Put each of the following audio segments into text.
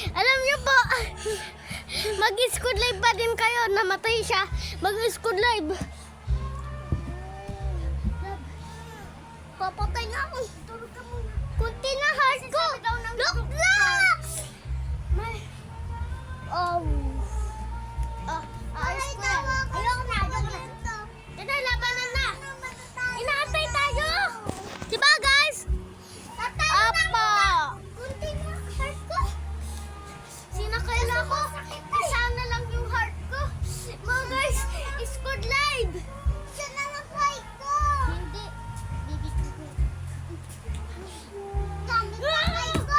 Alam niyo po, mag-squad live pa din kayo. Namatay siya. Mag-squad live. Papatay na ako. Kunti na heart ko. Look, look! Ayos ko yan. Ayoko na. Ito, labanan na. Inaantay tayo. Diba, guys? Apa. Kunti na heart ko. Sinakaila ko. Isa na lang yung heart ko. Mga guys, squad live. Isa na lang heart ko. Hindi. Bibigyan ko. Dami pa heart ko.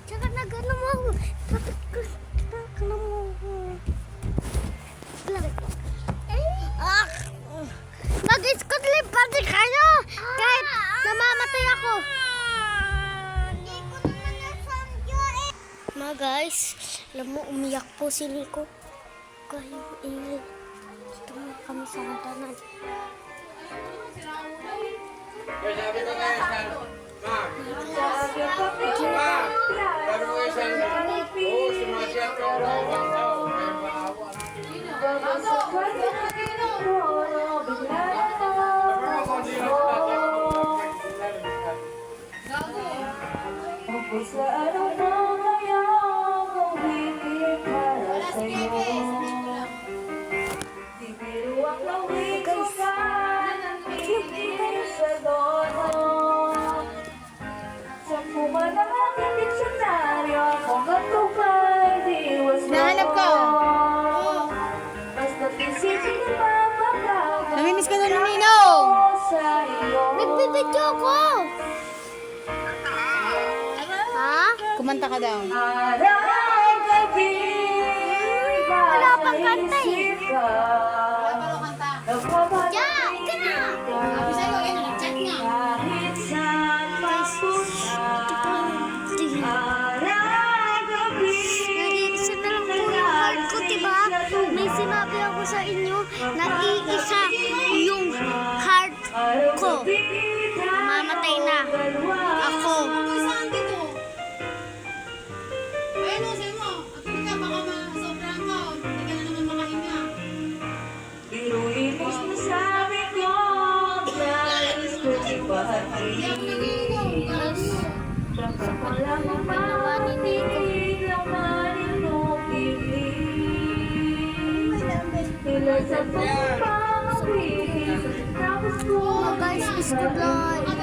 Tsaka nagano mo ako. Nagano mo ako. Mag-squad live pa din kayo. Kahit namamatay ako. Mga guys, alam mo, umiyak po si Nico. Kayo ingay. Dito mo kami sa hantanan. Sabi ko kayo sa sabi ko kayo sa oo, sumasyat ka raw. Kaya maawa Sa ano na kaya mawigit para sa'yo? Di biro ang lawig ko ka ng pigil sa dono. Sa pumalangit diksyonaryo kung matupay diwas mo. Nahanap ko. Basta't isipin mababago Namimiss ka na ng Ninong. sa iyo. Nagbibidyo ako. Ha? Kumanta ka daw. Aray gabi, Wala pang kanta eh. Ja, ika na. Kahit saan mapunta, aray gabi. Nag-iisa na lang po yung heart ko, diba? May sinabi ako sa inyo, nag-iisa yung heart ko. Mamamatay na ako. Biruin mo sinasabi ko, nais ko ibahagi. Wala mo makinig, lamanin mo piling. Tila sa pagpapawis, tapos ko Guys, is good life.